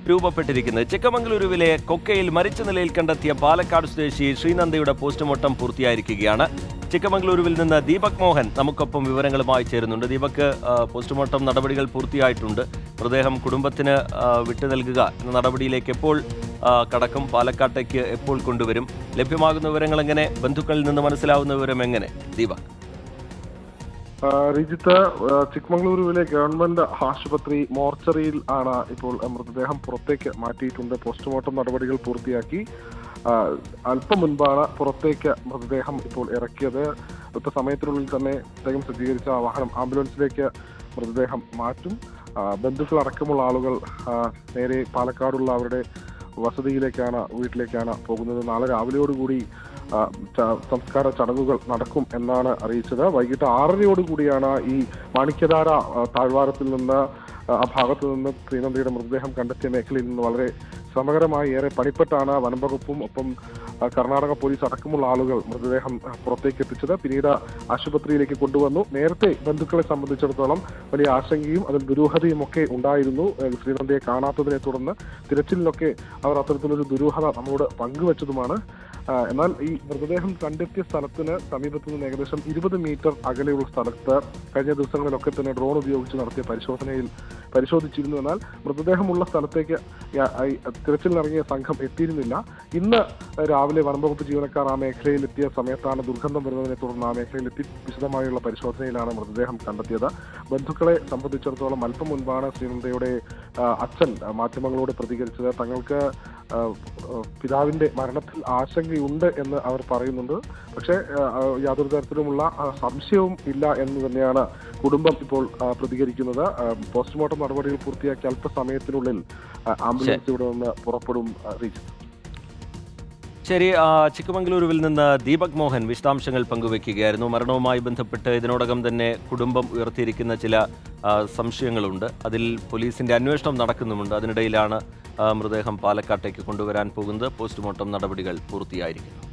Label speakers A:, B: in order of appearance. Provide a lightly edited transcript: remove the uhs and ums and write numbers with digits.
A: രൂപപ്പെട്ടിരിക്കുന്നത്. ചിക്കമംഗളൂരുവിലെ കൊക്കയിൽ മരിച്ച നിലയിൽ കണ്ടെത്തിയ പാലക്കാട് സ്വദേശി ശ്രീനന്ദയുടെ പോസ്റ്റ്മോർട്ടം പൂർത്തിയായിരിക്കുകയാണ്. ചിക്കമംഗളൂരുവിൽ നിന്ന് ദീപക് മോഹൻ നമുക്കൊപ്പം വിവരങ്ങളുമായി ചേരുന്നുണ്ട്. ദീപക്, പോസ്റ്റ്മോർട്ടം നടപടികൾ പൂർത്തിയായിട്ടുണ്ട്. മൃതദേഹം കുടുംബത്തിന് വിട്ടു നൽകുക എന്ന നടപടിയിലേക്ക് എപ്പോൾ കടക്കും? പാലക്കാട്ടേക്ക് എപ്പോൾ കൊണ്ടുവരും? ലഭ്യമാകുന്ന വിവരങ്ങൾ എങ്ങനെ? ബന്ധുക്കളിൽ നിന്ന് മനസ്സിലാവുന്ന വിവരം എങ്ങനെ? ദീപക്.
B: റിജിത്ത്, ചിക്കമംഗളൂരുവിലെ ഗവൺമെന്റ് ആശുപത്രി മോർച്ചറിയിൽ ആണ് ഇപ്പോൾ മൃതദേഹം പുറത്തേക്ക് മാറ്റിയിട്ടുണ്ട്. പോസ്റ്റ്മോർട്ടം നടപടികൾ പൂർത്തിയാക്കി. അല്പം മുൻപാണ് പുറത്തേക്ക് മൃതദേഹം ഇപ്പോൾ ഇറക്കിയത്. ഇപ്പൊ സമയത്തിനുള്ളിൽ തന്നെ പ്രത്യേകം സജ്ജീകരിച്ച വാഹനം ആംബുലൻസിലേക്ക് മൃതദേഹം മാറ്റും. ബന്ധുക്കൾ അടക്കമുള്ള ആളുകൾ നേരെ പാലക്കാടുള്ള അവരുടെ വീട്ടിലേക്കാണ് പോകുന്നത്. നാളെ രാവിലെയോടുകൂടി സംസ്കാര ചടങ്ങുകൾ നടക്കും എന്നാണ് അറിയിച്ചത്. വൈകിട്ട് 6:30യോടുകൂടിയാണ് ഈ മാണിക്യധാര താഴ്വാരത്തിൽ നിന്ന് ആ ഭാഗത്തു നിന്ന് ശ്രീനന്ദയുടെ മൃതദേഹം കണ്ടെത്തിയ മേഖലയിൽ നിന്ന് വളരെ ശ്രമകരമായി ഏറെ പണിപ്പെട്ടാണ് വനംവകുപ്പും ഒപ്പം കർണാടക പോലീസ് അടക്കമുള്ള ആളുകൾ മൃതദേഹം പുറത്തേക്ക് എത്തിച്ചത്. പിന്നീട് ആശുപത്രിയിലേക്ക് കൊണ്ടുവന്നു. നേരത്തെ ബന്ധുക്കളെ സംബന്ധിച്ചിടത്തോളം വലിയ ആശങ്കയും അതിൽ ദുരൂഹതയും ഒക്കെ ഉണ്ടായിരുന്നു. ശ്രീനന്ദയെ കാണാത്തതിനെ തുടർന്ന് തിരച്ചിലിലൊക്കെ അവർ അത്തരത്തിലൊരു ദുരൂഹത നമ്മോട് പങ്കുവച്ചതുമാണ്. എന്നാൽ ഈ മൃതദേഹം കണ്ടെത്തിയ സ്ഥലത്തിന് സമീപത്തു നിന്ന് ഏകദേശം 20 മീറ്റർ അകലെയുള്ള സ്ഥലത്ത് കഴിഞ്ഞ ദിവസങ്ങളിലൊക്കെ തന്നെ ഡ്രോൺ ഉപയോഗിച്ച് നടത്തിയ പരിശോധിച്ചിരുന്നു. എന്നാൽ മൃതദേഹമുള്ള സ്ഥലത്തേക്ക് തിരച്ചിലിനിറങ്ങിയ സംഘം എത്തിയിരുന്നില്ല. ഇന്ന് രാവിലെ വനംവകുപ്പ് ജീവനക്കാർ ആ മേഖലയിൽ എത്തിയ സമയത്താണ് ദുർഗന്ധം വരുന്നതിനെ തുടർന്ന് ആ മേഖലയിലെത്തി വിശദമായുള്ള പരിശോധനയിലാണ് മൃതദേഹം കണ്ടെത്തിയത്. ബന്ധുക്കളെ സംബന്ധിച്ചിടത്തോളം അല്പം മുൻപാണ് ശ്രീനന്ദയുടെ അച്ഛൻ മാധ്യമങ്ങളോട് പ്രതികരിച്ചത്. തങ്ങൾക്ക് പിതാവിന്റെ മരണത്തിൽ ആശങ്കയുണ്ട് എന്ന് അവർ പറയുന്നുണ്ട്. പക്ഷേ യാതൊരു തരത്തിലുമുള്ള സംശയവും ഇല്ല എന്ന് തന്നെയാണ് കുടുംബം ഇപ്പോൾ പ്രതികരിക്കുന്നത്. പോസ്റ്റ്മോർട്ടം നടപടികൾ പൂർത്തിയാക്കി അല്പസമയത്തിനുള്ളിൽ ആംബുലൻസ് ഇവിടെ നിന്ന് പുറപ്പെടും.
A: ശരി, ചിക്കമംഗളൂരുവിൽ നിന്ന് ദീപക് മോഹൻ വിശദാംശങ്ങൾ പങ്കുവയ്ക്കുകയായിരുന്നു. മരണവുമായി ബന്ധപ്പെട്ട് ഇതിനോടകം തന്നെ കുടുംബം ഉയർത്തിയിരിക്കുന്ന ചില സംശയങ്ങളുണ്ട്. അതിൽ പോലീസിന്റെ അന്വേഷണം നടക്കുന്നുമുണ്ട്. അതിനിടയിലാണ് മൃതദേഹം പാലക്കാട്ടേക്ക് കൊണ്ടുവരാൻ പോകുന്നത്. പോസ്റ്റ്മോർട്ടം നടപടികൾ പൂർത്തിയായിരിക്കുന്നു.